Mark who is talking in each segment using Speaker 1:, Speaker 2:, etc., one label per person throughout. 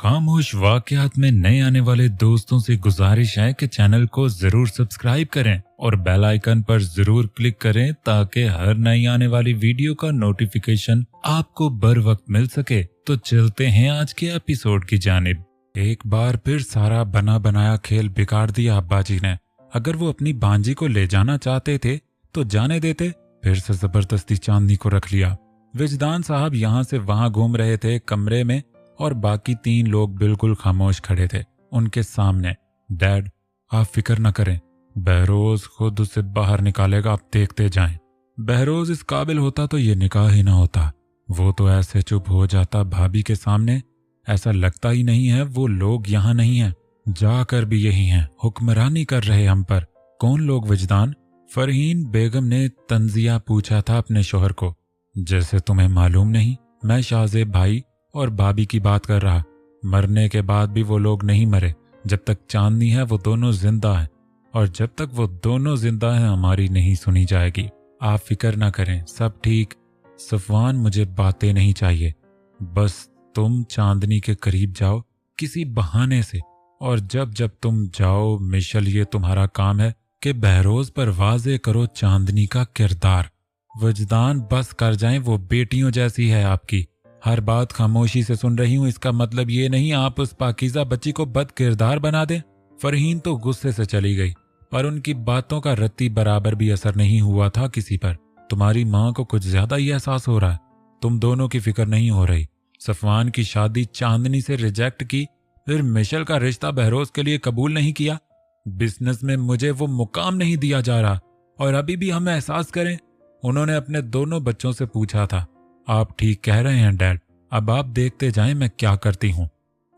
Speaker 1: खामोश वाकयात में नए आने वाले दोस्तों से गुजारिश है कि चैनल को जरूर सब्सक्राइब करें और बेल आइकन पर जरूर क्लिक करें ताकि हर नई आने वाली वीडियो का नोटिफिकेशन आपको बर वक्त मिल सके। तो चलते हैं आज के एपिसोड की जानिब। एक बार फिर सारा बना बनाया खेल बिगाड़ दिया अब्बा जी ने। अगर वो अपनी भांजी को ले जाना चाहते थे तो जाने देते, फिर से जबरदस्ती चांदनी को रख लिया। विजदान साहब यहाँ से वहां घूम रहे थे कमरे में और बाकी 3 लोग बिल्कुल खामोश खड़े थे उनके सामने। डैड, आप फिक्र न करें, बहरोज खुद उसे बाहर निकालेगा, आप देखते जाएं। बहरोज इस काबिल होता तो ये निकाह ही ना होता। वो तो ऐसे चुप हो जाता भाभी के सामने, ऐसा लगता ही नहीं है वो लोग यहाँ नहीं हैं, जाकर भी यही हैं, हुक्मरानी कर रहे हम पर। कौन लोग विजदान? फरहीन बेगम ने तंजिया पूछा था अपने शोहर को। जैसे तुम्हें मालूम नहीं, मैं शाहजेब भाई और भाभी की बात कर रहा। मरने के बाद भी वो लोग नहीं मरे। जब तक चांदनी है वो दोनों जिंदा हैं, और जब तक वो दोनों जिंदा हैं हमारी नहीं सुनी जाएगी। आप फिक्र ना करें, सब ठीक। सफवान, मुझे बातें नहीं चाहिए, बस तुम चांदनी के करीब जाओ किसी बहाने से, और जब जब तुम जाओ मिशल, ये तुम्हारा काम है कि बहरोज पर वाजे करो चांदनी का किरदार। वजदान, बस कर जाएं, वो बेटियों जैसी है आपकी। हर बात खामोशी से सुन रही हूं, इसका मतलब ये नहीं आप उस पाकीज़ा बच्ची को बद किरदार बना दें। फरहीन तो गुस्से से चली गई, पर उनकी बातों का रत्ती बराबर भी असर नहीं हुआ था किसी पर। तुम्हारी माँ को कुछ ज्यादा ही एहसास हो रहा है, तुम दोनों की फिक्र नहीं हो रही। सफवान की शादी चांदनी से रिजेक्ट की, फिर मिशल का रिश्ता बहरोज के लिए कबूल नहीं किया। बिजनेस में मुझे वो मुकाम नहीं दिया जा रहा, और अभी भी हम एहसास करें। उन्होंने अपने दोनों बच्चों से पूछा था। आप ठीक कह रहे हैं डैड, अब आप देखते जाएं मैं क्या करती हूँ।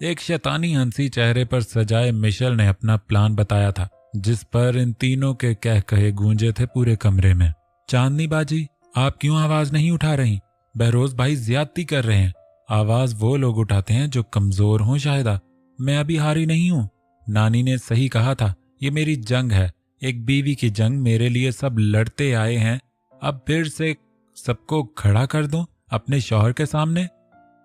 Speaker 1: एक शैतानी हंसी चेहरे पर सजाए मिशेल ने अपना प्लान बताया था, जिस पर इन तीनों के कह कहे गूंजे थे पूरे कमरे में। चांदनी बाजी, आप क्यों आवाज नहीं उठा रही? बहरोज भाई ज्यादती कर रहे हैं। आवाज वो लोग उठाते हैं जो कमजोर हों शायदा। मैं अभी हारी नहीं हूँ। नानी ने सही कहा था, ये मेरी जंग है, एक बीवी की जंग। मेरे लिए सब लड़ते आए हैं, अब फिर से सबको खड़ा कर दूं अपने शौहर के सामने।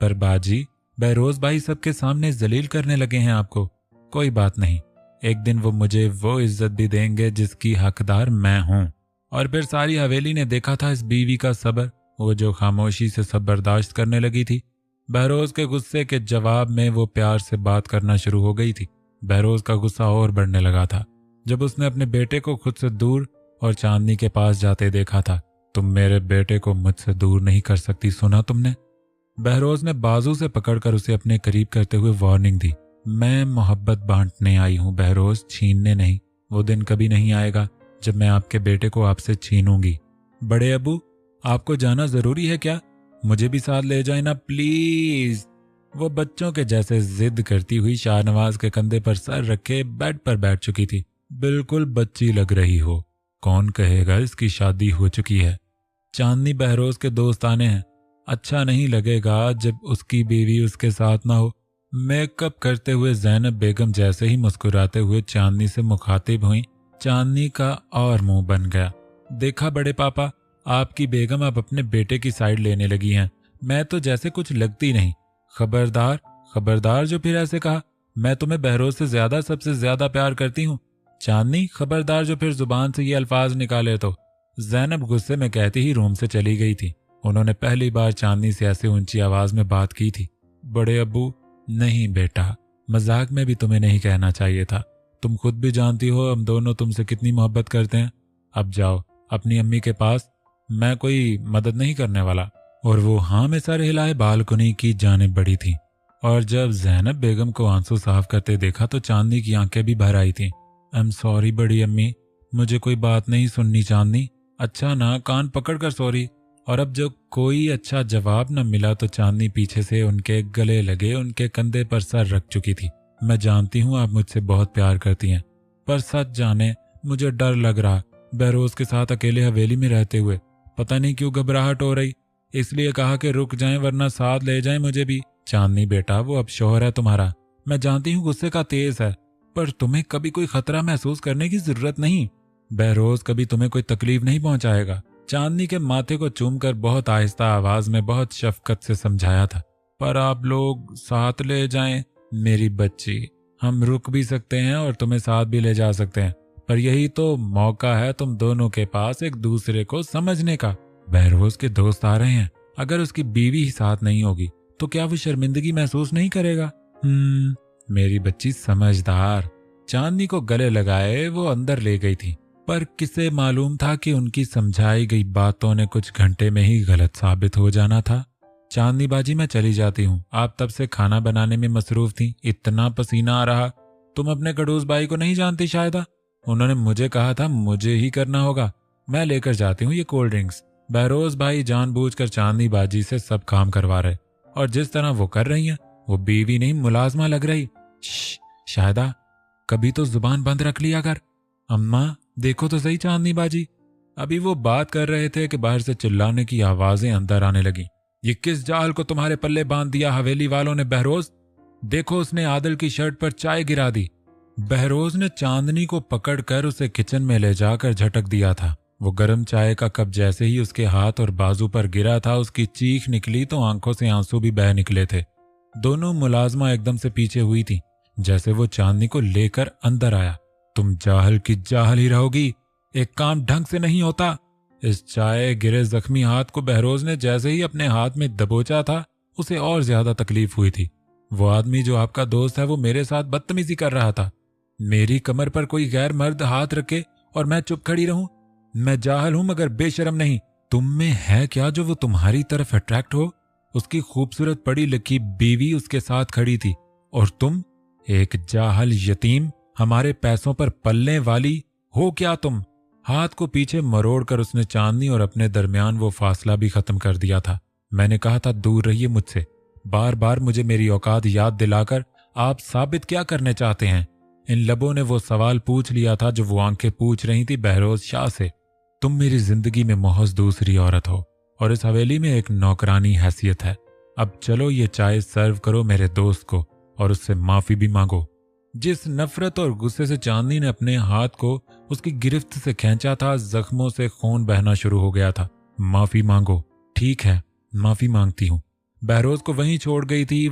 Speaker 1: पर बाजी, बहरोज भाई सबके सामने जलील करने लगे हैं आपको। कोई बात नहीं, एक दिन वो मुझे वो इज्जत भी देंगे जिसकी हकदार मैं हूं। और फिर सारी हवेली ने देखा था इस बीवी का सब्र, वो जो खामोशी से सब बर्दाश्त करने लगी थी। बहरोज के गुस्से के जवाब में वो प्यार से बात करना शुरू हो गई थी। बहरोज का गुस्सा और बढ़ने लगा था जब उसने अपने बेटे को खुद से दूर और चांदनी के पास जाते देखा था। तुम मेरे बेटे को मुझसे दूर नहीं कर सकती, सुना तुमने? बहरोज ने बाजू से पकड़कर उसे अपने करीब करते हुए वार्निंग दी। मैं मोहब्बत बांटने आई हूं बहरोज, छीनने नहीं। वो दिन कभी नहीं आएगा जब मैं आपके बेटे को आपसे छीनूंगी। बड़े अबू, आपको जाना जरूरी है क्या? मुझे भी साथ ले जाए ना प्लीज। वो बच्चों के जैसे जिद करती हुई शाहनवाज के कंधे पर सर रखे बेड पर बैठ चुकी थी। बिल्कुल बच्ची लग रही हो। कौन कहेगा इसकी शादी हो चुकी है? चांदनी बहरोज के दोस्ताने हैं, अच्छा नहीं लगेगा जब उसकी बीवी उसके साथ ना हो। मेकअप करते हुए ज़ैनब बेगम जैसे ही मुस्कुराते हुए चांदनी से मुखातिब हुई, चांदनी का और मुंह बन गया। देखा बड़े पापा, आपकी बेगम अब अपने बेटे की साइड लेने लगी हैं। मैं तो जैसे कुछ लगती नहीं। खबरदार, खबरदार जो फिर ऐसे कहा। मैं तुम्हें बहरोज से ज्यादा, सबसे ज्यादा प्यार करती हूँ। चांदनी, खबरदार जो फिर जुबान से ये अल्फाज निकाले तो। ज़ैनब गुस्से में कहती ही रूम से चली गई थी। उन्होंने पहली बार चांदनी से ऐसे ऊंची आवाज में बात की थी। बड़े अब्बू, नहीं बेटा, मजाक में भी तुम्हें नहीं कहना चाहिए था। तुम खुद भी जानती हो हम दोनों तुमसे कितनी मोहब्बत करते हैं। अब जाओ अपनी अम्मी के पास, मैं कोई मदद नहीं करने वाला। और वो हाँ में सर हिलाए बालकनी की जानिब बढ़ी थी। और जब ज़ैनब बेगम को आंसू साफ करते देखा तो चांदनी की आंखें भी भर आई थीं। आई एम सॉरी बड़ी अम्मी, मुझे कोई बात नहीं सुननी। चांदनी, अच्छा ना, कान पकड़कर सॉरी। और अब जब कोई अच्छा जवाब न मिला तो चांदनी पीछे से उनके गले लगे उनके कंधे पर सर रख चुकी थी। मैं जानती हूँ आप मुझसे बहुत प्यार करती हैं, पर सच जाने मुझे डर लग रहा। बहरोज के साथ अकेले हवेली में रहते हुए पता नहीं क्यों घबराहट हो रही, इसलिए कहा कि रुक जाएं वरना साथ ले जाएं मुझे भी। चांदनी बेटा, वो अब शौहर है तुम्हारा। मैं जानती हूँ गुस्से का तेज है, पर तुम्हें कभी कोई खतरा महसूस करने की जरूरत नहीं। बहरोज कभी तुम्हें कोई तकलीफ नहीं पहुंचाएगा। चांदनी के माथे को चूमकर बहुत आहिस्ता आवाज में बहुत शफकत से समझाया था। पर आप लोग साथ ले जाएं, मेरी बच्ची, हम रुक भी सकते हैं और तुम्हें साथ भी ले जा सकते हैं, पर यही तो मौका है तुम दोनों के पास एक दूसरे को समझने का। बहरोज के दोस्त आ रहे हैं, अगर उसकी बीवी ही साथ नहीं होगी तो क्या वो शर्मिंदगी महसूस नहीं करेगा? मेरी बच्ची समझदार। चांदनी को गले लगाए वो अंदर ले गई थी, पर किसे मालूम था कि उनकी समझाई गई बातों ने कुछ घंटे में ही गलत साबित हो जाना था। चांदनी बाजी, मैं चली जाती हूँ, आप तब से खाना बनाने में मसरूफ थी, इतना पसीना आ रहा। तुम अपने खड़ूस भाई को नहीं जानती शायद? उन्होंने मुझे कहा था मुझे ही करना होगा। मैं लेकर जाती हूँ ये कोल्ड ड्रिंक्स। बहरोज भाई जानबूझकर चांदनी बाजी से सब काम करवा रहे, और जिस तरह वो कर रही हैं वो बीवी नहीं मुलाजमा लग रही। शायदा कभी तो जुबान बंद रख लिया कर। अम्मा देखो तो सही चांदनी बाजी। अभी वो बात कर रहे थे कि बाहर से चिल्लाने की आवाजें अंदर आने लगी। ये किस जाल को तुम्हारे पल्ले बांध दिया हवेली वालों ने बहरोज? देखो उसने आदिल की शर्ट पर चाय गिरा दी। बहरोज ने चांदनी को पकड़कर उसे किचन में ले जाकर झटक दिया था। वो गर्म चाय का कप जैसे ही उसके हाथ और बाजू पर गिरा था, उसकी चीख निकली तो आंखों से आंसू भी बह निकले थे। दोनों मुलाजमा एकदम से पीछे हुई थी जैसे वो चांदनी को लेकर अंदर आया। तुम जाहल की जाहल ही रहोगी, एक काम ढंग से नहीं होता। इस चाय गिरे जख्मी हाथ को बहरोज ने जैसे ही अपने हाथ में दबोचा था, उसे और ज्यादा तकलीफ हुई थी। वो आदमी जो आपका दोस्त है वो मेरे साथ बदतमीजी कर रहा था। मेरी कमर पर कोई गैर मर्द हाथ रखे और मैं चुप खड़ी रहूं? मैं जाहल हूं मगर बेशरम नहीं। तुम में है क्या जो वो तुम्हारी तरफ अट्रैक्ट हो? उसकी खूबसूरत पढ़ी लिखी बीवी उसके साथ खड़ी थी, और तुम एक जाहल यतीम, हमारे पैसों पर पलने वाली हो क्या तुम? हाथ को पीछे मरोड़कर उसने चांदनी और अपने दरमियान वो फासला भी खत्म कर दिया था। मैंने कहा था दूर रहिए मुझसे। बार बार मुझे मेरी औकात याद दिलाकर आप साबित क्या करने चाहते हैं? इन लबों ने वो सवाल पूछ लिया था जो वो आंखें पूछ रही थी बहरोज शाह से। तुम मेरी जिंदगी में महज दूसरी औरत हो और इस हवेली में एक नौकरानी हैसियत है। अब चलो ये चाय सर्व करो मेरे दोस्त को और उससे माफी भी मांगो। जिस नफरत और गुस्से से चांदनी ने अपने हाथ को उसकी गिरफ्त से खींचा था, जख्मों से खून बहना शुरू हो गया था। माफी मांगो। ठीक है, माफी मांगती हूँ। बहरोज को वहीं छोड़ गई थी।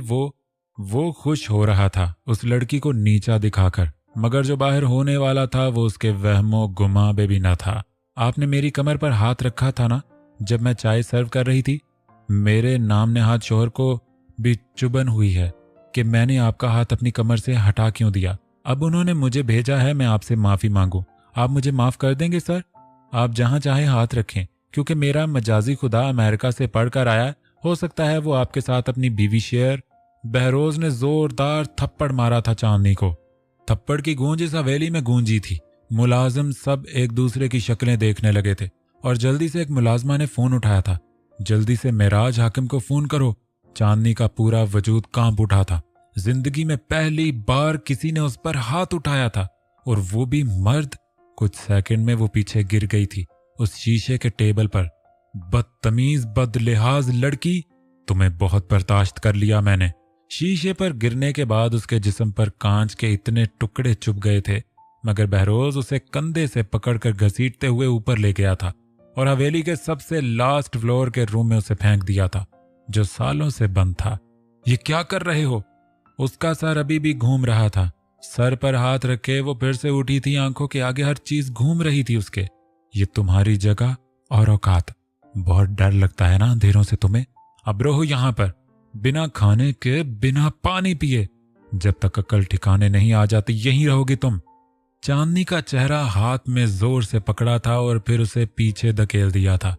Speaker 1: वो खुश हो रहा था उस लड़की को नीचा दिखाकर, मगर जो बाहर होने वाला था वो उसके वहमों गुमा में भी न था। आपने मेरी कमर पर हाथ रखा था ना जब मैं चाय सर्व कर रही थी? मेरे नाम नेहाद शोहर को भी चुभन हुई है कि मैंने आपका हाथ अपनी कमर से हटा क्यों दिया। अब उन्होंने मुझे भेजा है मैं आपसे माफी मांगू। आप मुझे माफ कर देंगे सर? आप जहां चाहे हाथ रखें, क्योंकि मेरा मजाजी खुदा अमेरिका से पढ़कर आया, हो सकता है वो आपके साथ अपनी बीवी शेयर। बहरोज ने जोरदार थप्पड़ मारा था चांदनी को। थप्पड़ की गूंज इस हवेली में गूंजी थी। मुलाजिम सब एक दूसरे की शक्लें देखने लगे थे और जल्दी से एक मुलाजमा ने फोन उठाया था। जल्दी से मेराज हाकिम को फोन करो। चांदनी का पूरा वजूद कांप उठा था। जिंदगी में पहली बार किसी ने उस पर हाथ उठाया था, और वो भी मर्द। कुछ सेकंड में वो पीछे गिर गई थी उस शीशे के टेबल पर। बदतमीज बदलिहाज लड़की, तुम्हें बहुत बर्दाश्त कर लिया मैंने। शीशे पर गिरने के बाद उसके जिस्म पर कांच के इतने टुकड़े चुभ गए थे, मगर बहरोज उसे कंधे से पकड़कर घसीटते हुए ऊपर ले गया था और हवेली के सबसे लास्ट फ्लोर के रूम में उसे फेंक दिया था जो सालों से बंद था। ये क्या कर रहे हो? उसका सर अभी भी घूम रहा था। सर पर हाथ रखे वो फिर से उठी थी। आंखों के आगे हर चीज घूम रही थी उसके। ये तुम्हारी जगह और औकात। बहुत डर लगता है ना अंधेरों से तुम्हें? अब रहो यहां पर बिना खाने के, बिना पानी पिए। जब तक अकल ठिकाने नहीं आ जाती यहीं रहोगी तुम। चांदनी का चेहरा हाथ में जोर से पकड़ा था और फिर उसे पीछे धकेल दिया था।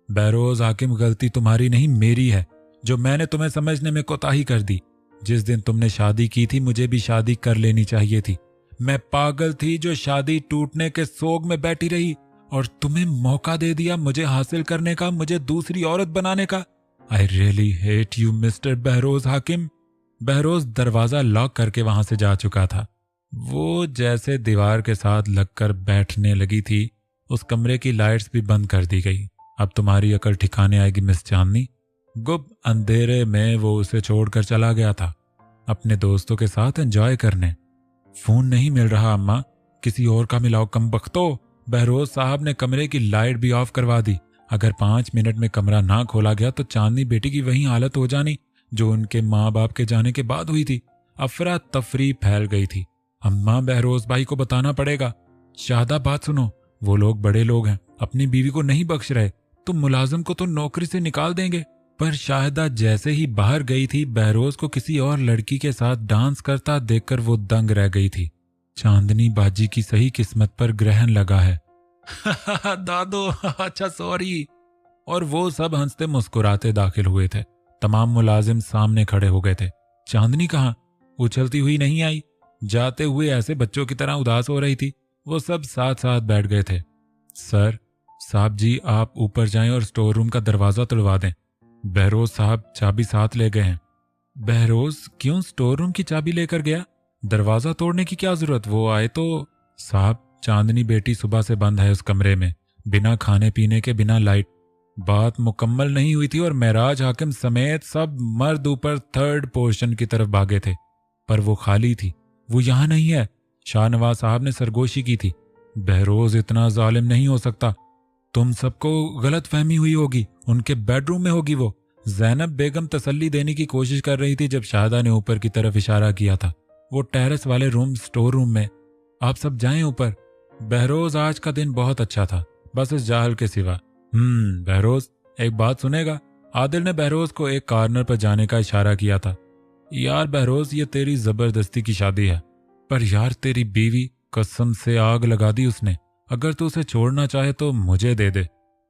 Speaker 1: बहरोज हाकिम, गलती तुम्हारी नहीं मेरी है जो मैंने तुम्हें समझने में कोताही कर दी। जिस दिन तुमने शादी की थी मुझे भी शादी कर लेनी चाहिए थी। मैं पागल थी जो शादी टूटने के सोग में बैठी रही और तुम्हें मौका दे दिया मुझे हासिल करने का, मुझे दूसरी औरत बनाने का। I really hate you mister Behroz हाकिम। बहरोज दरवाजा लॉक करके वहां से जा चुका था। वो जैसे दीवार के साथ लगकर बैठने लगी थी। उस कमरे की लाइट्स भी बंद कर दी गई। अब तुम्हारी अकल ठिकाने आएगी मिस चांदनी। गुप्त अंधेरे में वो उसे छोड़कर चला गया था अपने दोस्तों के साथ एंजॉय करने। फोन नहीं मिल रहा अम्मा, किसी और का मिलाओ कमबख्तो। बहरोज साहब ने कमरे की लाइट भी ऑफ करवा दी। अगर 5 मिनट में कमरा ना खोला गया तो चांदनी बेटी की वही हालत हो जानी जो उनके माँ बाप के जाने के बाद हुई थी। अफरा तफरी फैल गई थी। अम्मा, बहरोज भाई को बताना पड़ेगा। शाहदा, बात सुनो, वो लोग बड़े लोग हैं, अपनी बीवी को नहीं बख्श रहे, तुम मुलाजिम को तो नौकरी से निकाल देंगे। पर शाहिदा जैसे ही बाहर गई थी, बहरोज को किसी और लड़की के साथ डांस करता देखकर वो दंग रह गई थी। चांदनी बाजी की सही किस्मत पर ग्रहण लगा है। दादो, अच्छा सॉरी। और वो सब हंसते मुस्कुराते दाखिल हुए थे। तमाम मुलाजिम सामने खड़े हो गए थे। चांदनी कहाँ? उछलती हुई नहीं आई, जाते हुए ऐसे बच्चों की तरह उदास हो रही थी। वो सब साथ साथ बैठ गए थे। सर, साहब जी, आप ऊपर जाएं और स्टोर रूम का दरवाजा तोड़वा दें। बहरोज साहब चाबी साथ ले गए हैं। बहरोज क्यों स्टोर रूम की चाबी लेकर गया? दरवाजा तोड़ने की क्या जरूरत? वो आए तो। साहब, चांदनी बेटी सुबह से बंद है उस कमरे में, बिना खाने पीने के, बिना लाइट। बात मुकम्मल नहीं हुई थी और महराज हाकिम समेत सब मर्द ऊपर थर्ड पोर्शन की तरफ भागे थे, पर वो खाली थी। वो यहां नहीं है। शाहनवाज साहब ने सरगोशी की थी। बहरोज इतना जालिम नहीं हो सकता। तुम सबको गलत फहमी हुई होगी, उनके बेडरूम में होगी वो। जैनब बेगम तसल्ली देने की कोशिश कर रही थी जब शाहदा ने ऊपर की तरफ इशारा किया था। वो टेरेस वाले रूम, स्टोर रूम में। आप सब जाएं ऊपर। बहरोज, आज का दिन बहुत अच्छा था, बस इस जाहल के सिवा। बहरोज, एक बात सुनेगा? आदिल ने बहरोज को एक कॉर्नर पर जाने का इशारा किया था। यार बहरोज, ये तेरी जबरदस्ती की शादी है। पर यार, तेरी बीवी, कसम से आग लगा दी उसने। अगर तू उसे छोड़ना चाहे तो मुझे दे दे।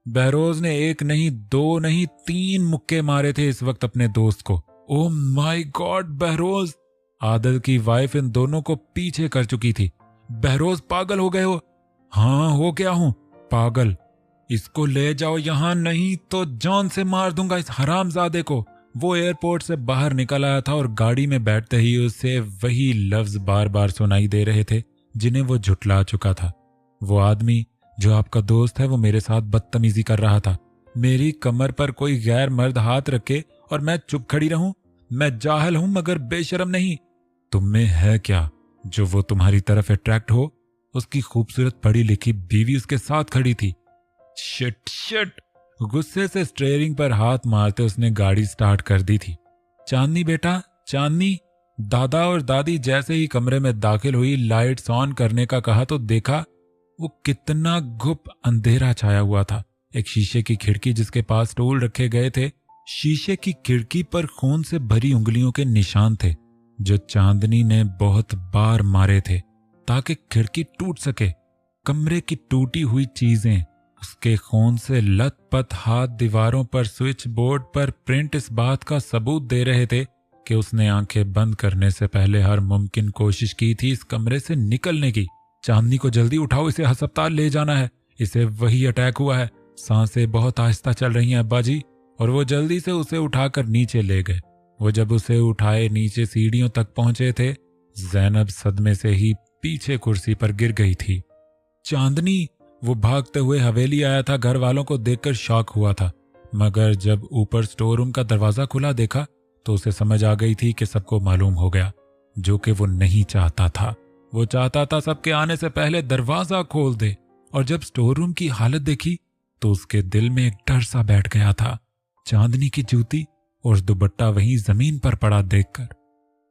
Speaker 1: बहरोज ने एक नहीं, दो नहीं, 3 मुक्के मारे थे इस वक्त अपने दोस्त को। Oh my God Behroz! Adil की वाइफ इन दोनों को पीछे कर चुकी थी। बहरोज, पागल हो गए हो? हाँ, हो गया हूं पागल। इसको ले जाओ यहां, नहीं तो जान से मार दूंगा इस हरामजादे को। वो एयरपोर्ट से बाहर निकल आया था और गाड़ी में बैठते ही उसे वही लफ्ज बार बार सुनाई दे रहे थे जिन्हें वो झुठला चुका था। वो आदमी जो आपका दोस्त है, वो मेरे साथ बदतमीजी कर रहा था। मेरी कमर पर कोई गैर मर्द हाथ रखे और मैं चुप खड़ी रहूं? मैं जाहिल हूं मगर बेशरम नहीं। तुम में है क्या जो वो तुम्हारी तरफ अट्रैक्ट हो? उसकी खूबसूरत पढ़ी लिखी बीवी उसके साथ खड़ी थी। Shit shit! गुस्से से स्टीयरिंग पर हाथ मारते उसने गाड़ी स्टार्ट कर दी थी। चांदनी बेटा, चांदनी! दादा और दादी जैसे ही कमरे में दाखिल हुई, लाइट्स ऑन करने का कहा तो देखा वो कितना गुप अंधेरा छाया हुआ था। एक शीशे की खिड़की जिसके पास स्टूल रखे गए थे, शीशे की खिड़की पर खून से भरी उंगलियों के निशान थे जो चांदनी ने बहुत बार मारे थे ताकि खिड़की टूट सके। कमरे की टूटी हुई चीजें, उसके खून से लथपथ हाथ, दीवारों पर, स्विच बोर्ड पर प्रिंट इस बात का सबूत दे रहे थे कि उसने आंखें बंद करने से पहले हर मुमकिन कोशिश की थी इस कमरे से निकलने की। चांदनी को जल्दी उठाओ, इसे अस्पताल ले जाना है। इसे वही अटैक हुआ है। सांसें बहुत आहिस्ता चल रही हैं अब्बा जी। और वो जल्दी से उसे उठाकर नीचे ले गए। वो जब उसे उठाए नीचे सीढ़ियों तक पहुंचे थे, जैनब सदमे से ही पीछे कुर्सी पर गिर गई थी। चांदनी! वो भागते हुए हवेली आया था। घर वालों को देखकर शॉक हुआ था, मगर जब ऊपर स्टोर रूम का दरवाजा खुला देखा तो उसे समझ आ गई थी कि सबको मालूम हो गया, जो कि वो नहीं चाहता था। वो चाहता था सबके आने से पहले दरवाजा खोल दे। और जब स्टोर रूम की हालत देखी तो उसके दिल में एक डर सा बैठ गया था। चांदनी की जूती और दुपट्टा वहीं जमीन पर पड़ा देखकर,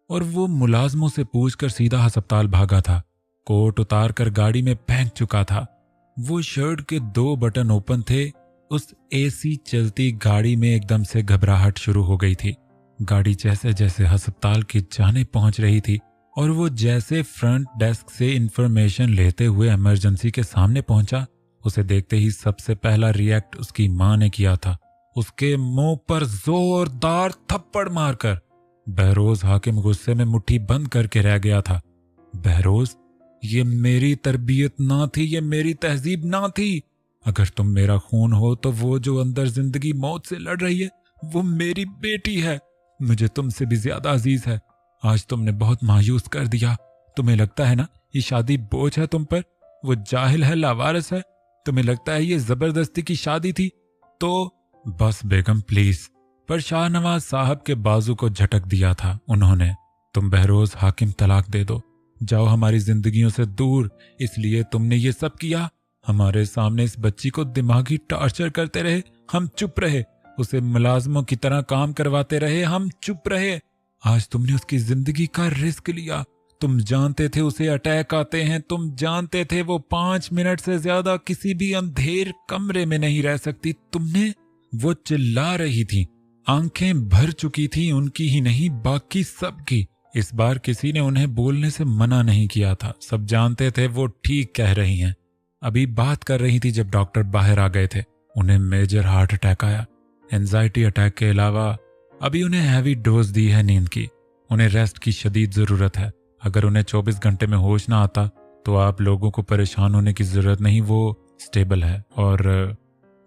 Speaker 1: और वो मुलाजमों से पूछकर सीधा अस्पताल भागा था। कोट उतार कर गाड़ी में फेंक चुका था। वो शर्ट के 2 बटन ओपन थे। उस एसी चलती गाड़ी में एकदम से घबराहट शुरू हो गई थी। गाड़ी जैसे जैसे अस्पताल की जाने पहुंच रही थी और वो जैसे फ्रंट डेस्क से इंफॉर्मेशन लेते हुए इमरजेंसी के सामने पहुंचा, उसे देखते ही सबसे पहला रिएक्ट उसकी मां ने किया था। उसके मुंह पर जोरदार थप्पड़ मारकर। बहरोज हाकिम गुस्से में मुट्ठी बंद करके रह गया था। बहरोज, ये मेरी तरबियत ना थी, ये मेरी तहजीब ना थी। अगर तुम मेरा खून हो तो वो जो अंदर जिंदगी मौत से लड़ रही है वो मेरी बेटी है। मुझे तुमसे भी ज्यादा अजीज है। आज तुमने बहुत मायूस कर दिया। तुम्हें लगता है ना ये शादी बोझ है तुम पर? वो जाहिल है, लावारिस है। तुम्हें लगता है ये जबरदस्ती की शादी थी? तो बस बेगम प्लीज। पर शाहनवाज साहब के बाजू को झटक दिया था उन्होंने। तुम बहरोज हाकिम, तलाक दे दो, जाओ हमारी जिंदगियों से दूर। इसलिए तुमने ये सब किया? हमारे सामने इस बच्ची को दिमागी टॉर्चर करते रहे, हम चुप रहे। उसे मुलाजमों की तरह काम करवाते रहे, हम चुप रहे। आज तुमने उसकी जिंदगी का रिस्क लिया। तुम जानते थे उसे अटैक आते हैं, तुम जानते थे वो 5 मिनट से ज्यादा किसी भी अंधेर कमरे में नहीं रह सकती। तुमने वो चिल्ला रही थी, आंखें भर चुकी थी, उनकी ही नहीं बाकी सबकी। इस बार किसी ने उन्हें बोलने से मना नहीं किया था। सब जानते थे वो ठीक कह रही हैं। अभी बात कर रही थी जब डॉक्टर बाहर आ गए थे। उन्हें मेजर हार्ट अटैक आया। एंजाइटी अटैक के अलावा अभी उन्हें हैवी डोज दी है नींद की। उन्हें रेस्ट की शदीद जरूरत है। अगर उन्हें 24 घंटे में होश ना आता तो आप लोगों को परेशान होने की जरूरत नहीं, वो स्टेबल है। और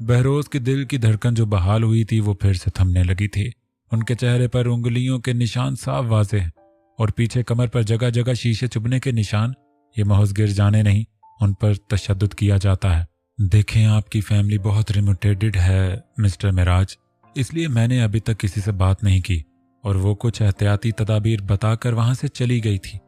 Speaker 1: बहरोज के दिल की धड़कन जो बहाल हुई थी वो फिर से थमने लगी थी। उनके चेहरे पर उंगलियों के निशान साफ वाज़ेह और पीछे कमर पर जगह जगह शीशे चुभने के निशान। ये महज गिर जाने नहीं, उन पर तशद्दुद किया जाता है। देखें, आपकी फैमिली बहुत लिमिटेड है मिस्टर मिराज, इसलिए मैंने अभी तक किसी से बात नहीं की। और वो कुछ एहतियाती तदाबीर बताकर वहां से चली गई थी।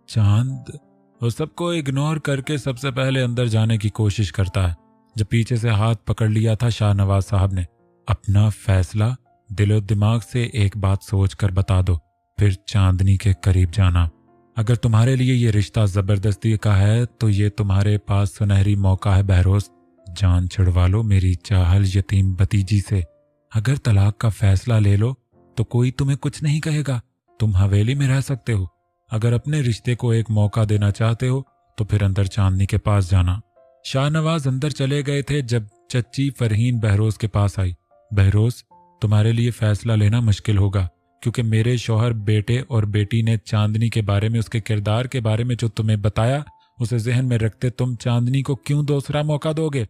Speaker 1: चांद वो सबको इग्नोर करके सबसे पहले अंदर जाने की कोशिश करता है। जब पीछे से हाथ पकड़ लिया था शाहनवाज साहब ने, अपना फैसला दिलो दिमाग से एक बात सोच कर बता दो, फिर चांदनी के करीब जाना। अगर तुम्हारे लिए ये रिश्ता जबरदस्ती का है तो ये तुम्हारे पास सुनहरी मौका है बहरोज। जान छुड़वा लो मेरी चाहल यतीम भतीजी से। अगर तलाक का फैसला ले लो तो कोई तुम्हें कुछ नहीं कहेगा, तुम हवेली में रह सकते हो। अगर अपने रिश्ते को एक मौका देना चाहते हो तो फिर अंदर चांदनी के पास जाना। शाहनवाज अंदर चले गए थे जब चच्ची फरहीन बहरोज के पास आई। बहरोज, तुम्हारे लिए फैसला लेना मुश्किल होगा, क्योंकि मेरे शौहर, बेटे और बेटी ने चांदनी के बारे में, उसके किरदार के बारे में जो तुम्हें बताया, उसे जहन में रखते तुम चांदनी को क्यों दूसरा मौका दोगे?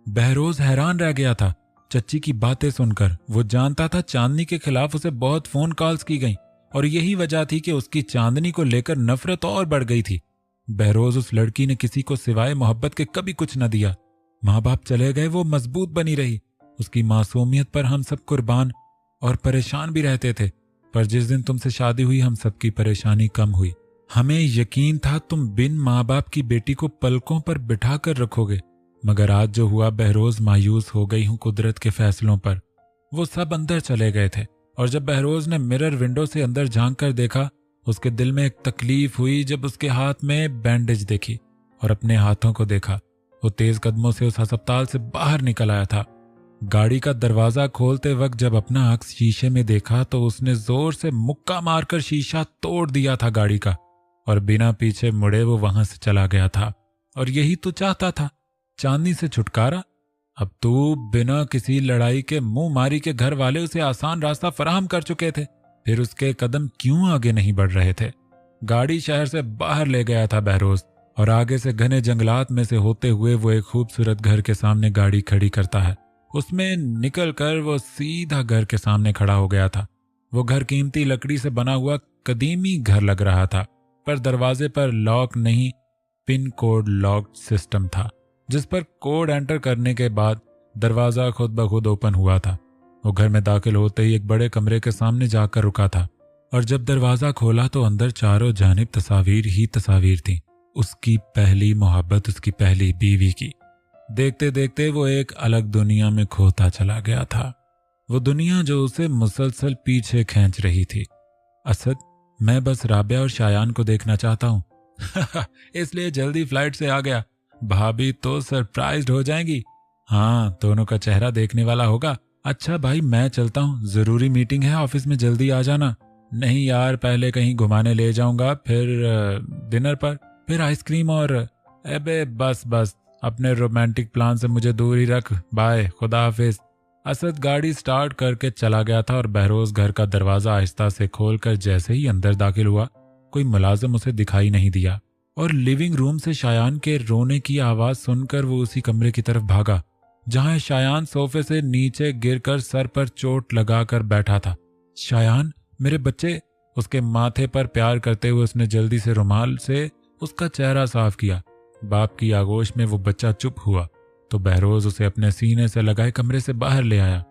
Speaker 1: बहरोज हैरान रह गया था चच्ची की बातें सुनकर। वो जानता था चांदनी के खिलाफ उसे बहुत फोन कॉल्स की गईं और यही वजह थी कि उसकी चांदनी को लेकर नफरत और बढ़ गई थी। बहरोज, उस लड़की ने किसी को सिवाय मोहब्बत के कभी कुछ न दिया। माँ बाप चले गए, वो मजबूत बनी रही। उसकी मासूमियत पर हम सब कुर्बान और परेशान भी रहते थे, पर जिस दिन तुमसे शादी हुई हम सबकी परेशानी कम हुई। हमें यकीन था तुम बिन माँ बाप की बेटी को पलकों पर बिठा कर रखोगे, मगर आज जो हुआ बहरोज, मायूस हो गई हूं कुदरत के फैसलों पर। वो सब अंदर चले गए थे और जब बहरोज ने मिरर विंडो से अंदर झांक कर देखा, उसके दिल में एक तकलीफ हुई जब उसके हाथ में बैंडेज देखी और अपने हाथों को देखा। वो तेज कदमों से उस अस्पताल से बाहर निकल आया था। गाड़ी का दरवाजा खोलते वक्त जब अपना अक्स शीशे में देखा तो उसने जोर से मुक्का मारकर शीशा तोड़ दिया था गाड़ी का और बिना पीछे मुड़े वो वहां से चला गया था। और यही तो चाहता था, चांदनी से छुटकारा। अब तो बिना किसी लड़ाई के मुंह मारी के घर वाले उसे आसान रास्ता फराहम कर चुके थे, फिर उसके कदम क्यों आगे नहीं बढ़ रहे थे? गाड़ी शहर से बाहर ले गया था बहरोज और आगे से घने जंगलात में से होते हुए वो एक खूबसूरत घर के सामने गाड़ी खड़ी करता है। उसमें निकलकर वो सीधा घर के सामने खड़ा हो गया था। वो घर कीमती लकड़ी से बना हुआ कदीमी घर लग रहा था, पर दरवाजे पर लॉक नहीं, पिन कोड लॉक सिस्टम था, जिस पर कोड एंटर करने के बाद दरवाजा खुद ब खुद ओपन हुआ था। वो घर में दाखिल होते ही एक बड़े कमरे के सामने जाकर रुका था और जब दरवाजा खोला तो अंदर चारों जानिब तस्वीर ही तस्वीर थी। उसकी पहली मोहब्बत, उसकी पहली बीवी की। देखते देखते वो एक अलग दुनिया में खोता चला गया था। वो दुनिया जो उसे मुसलसल पीछे खींच रही थी। असद, मैं बस राबिया और शायान को देखना चाहता हूँ इसलिए जल्दी फ्लाइट से आ गया। भाभी तो सरप्राइज्ड हो जाएंगी। हाँ, दोनों का चेहरा देखने वाला होगा। अच्छा भाई, मैं चलता हूँ, जरूरी मीटिंग है ऑफिस में, जल्दी आ जाना। नहीं यार, पहले कहीं घुमाने ले जाऊंगा, फिर डिनर पर, फिर आइसक्रीम और अबे बस बस, अपने रोमांटिक प्लान से मुझे दूर ही रख। बाय, खुदा हाफिज। असद गाड़ी स्टार्ट करके चला गया था और बहरोज घर का दरवाजा आहिस्ता से खोलकर जैसे ही अंदर दाखिल हुआ, कोई मुलाजिम उसे दिखाई नहीं दिया और लिविंग रूम से शायान के रोने की आवाज सुनकर वो उसी कमरे की तरफ भागा जहां शायान सोफे से नीचे गिरकर सर पर चोट लगाकर बैठा था। शायान, मेरे बच्चे। उसके माथे पर प्यार करते हुए उसने जल्दी से रुमाल से उसका चेहरा साफ किया। बाप की आगोश में वो बच्चा चुप हुआ तो बहरोज उसे अपने सीने से लगाए कमरे से बाहर ले आया।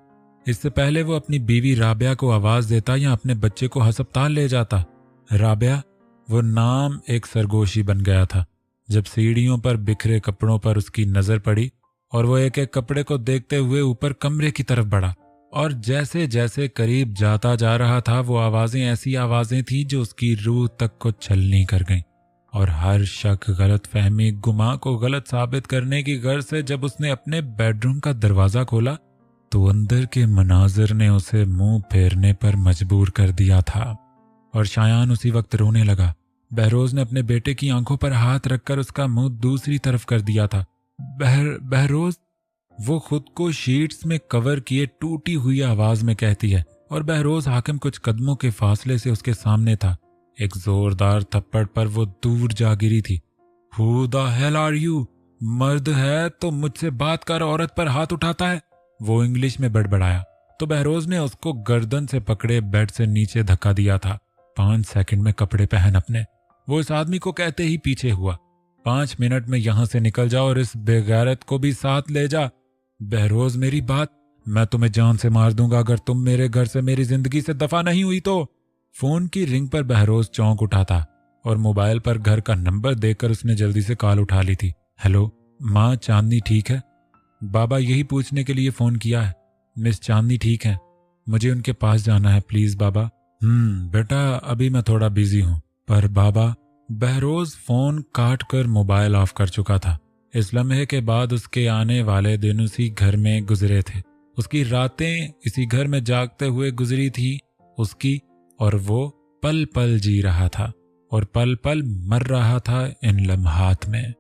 Speaker 1: इससे पहले वो अपनी बीवी राबिया को आवाज देता या अपने बच्चे को अस्पताल ले जाता। राबिया, वो नाम एक सरगोशी बन गया था। जब सीढ़ियों पर बिखरे कपड़ों पर उसकी नजर पड़ी और वो एक एक कपड़े को देखते हुए ऊपर कमरे की तरफ बढ़ा और जैसे जैसे करीब जाता जा रहा था वो आवाजें ऐसी आवाजें थी जो उसकी रूह तक को छलनी कर गईं। और हर शक, गलत फहमी, गुमा को गलत साबित करने की गर्ज से जब उसने अपने बेडरूम का दरवाजा खोला तो अंदर के मनाजिर ने उसे मुंह फेरने पर मजबूर कर दिया था। और शायान उसी वक्त रोने लगा। बहरोज ने अपने बेटे की आंखों पर हाथ रखकर उसका मुंह दूसरी तरफ कर दिया था। बहरोज, वो खुद को शीट्स में कवर किए टूटी हुई आवाज में कहती है। और बहरोज हाकिम कुछ कदमों के फासले से उसके सामने था। एक जोरदार थप्पड़ पर वो दूर जा गिरी थी। Who the hell are you? मर्द है तो मुझसे बात कर, औरत पर हाथ उठाता है, वो इंग्लिश में बड़बड़ाया। तो बहरोज ने उसको गर्दन से पकड़े बेड से नीचे धक्का दिया था। 5 सेकंड में कपड़े पहन अपने। वो इस आदमी को कहते ही पीछे हुआ। 5 मिनट में यहां से निकल जा और इस बेगैरत को भी साथ ले जा। बहरोज, मेरी बात, मैं तुम्हें जान से मार दूंगा अगर तुम मेरे घर से मेरी जिंदगी से दफा नहीं हुई तो। फोन की रिंग पर बहरोज चौंक उठा था और मोबाइल पर घर का नंबर देखकर उसने जल्दी से कॉल उठा ली थी। हेलो माँ, चांदनी ठीक है? बाबा यही पूछने के लिए फोन किया है। मिस चांदनी ठीक है? मुझे उनके पास जाना है प्लीज बाबा। बेटा अभी मैं थोड़ा बिजी हूँ। पर बाबा, बहरोज फोन काट कर मोबाइल ऑफ कर चुका था। इस लम्हे के बाद उसके आने वाले दिन उसी घर में गुजरे थे। उसकी रातें इसी घर में जागते हुए गुजरी थी उसकी, और वो पल पल जी रहा था और पल पल मर रहा था इन लम्हात में।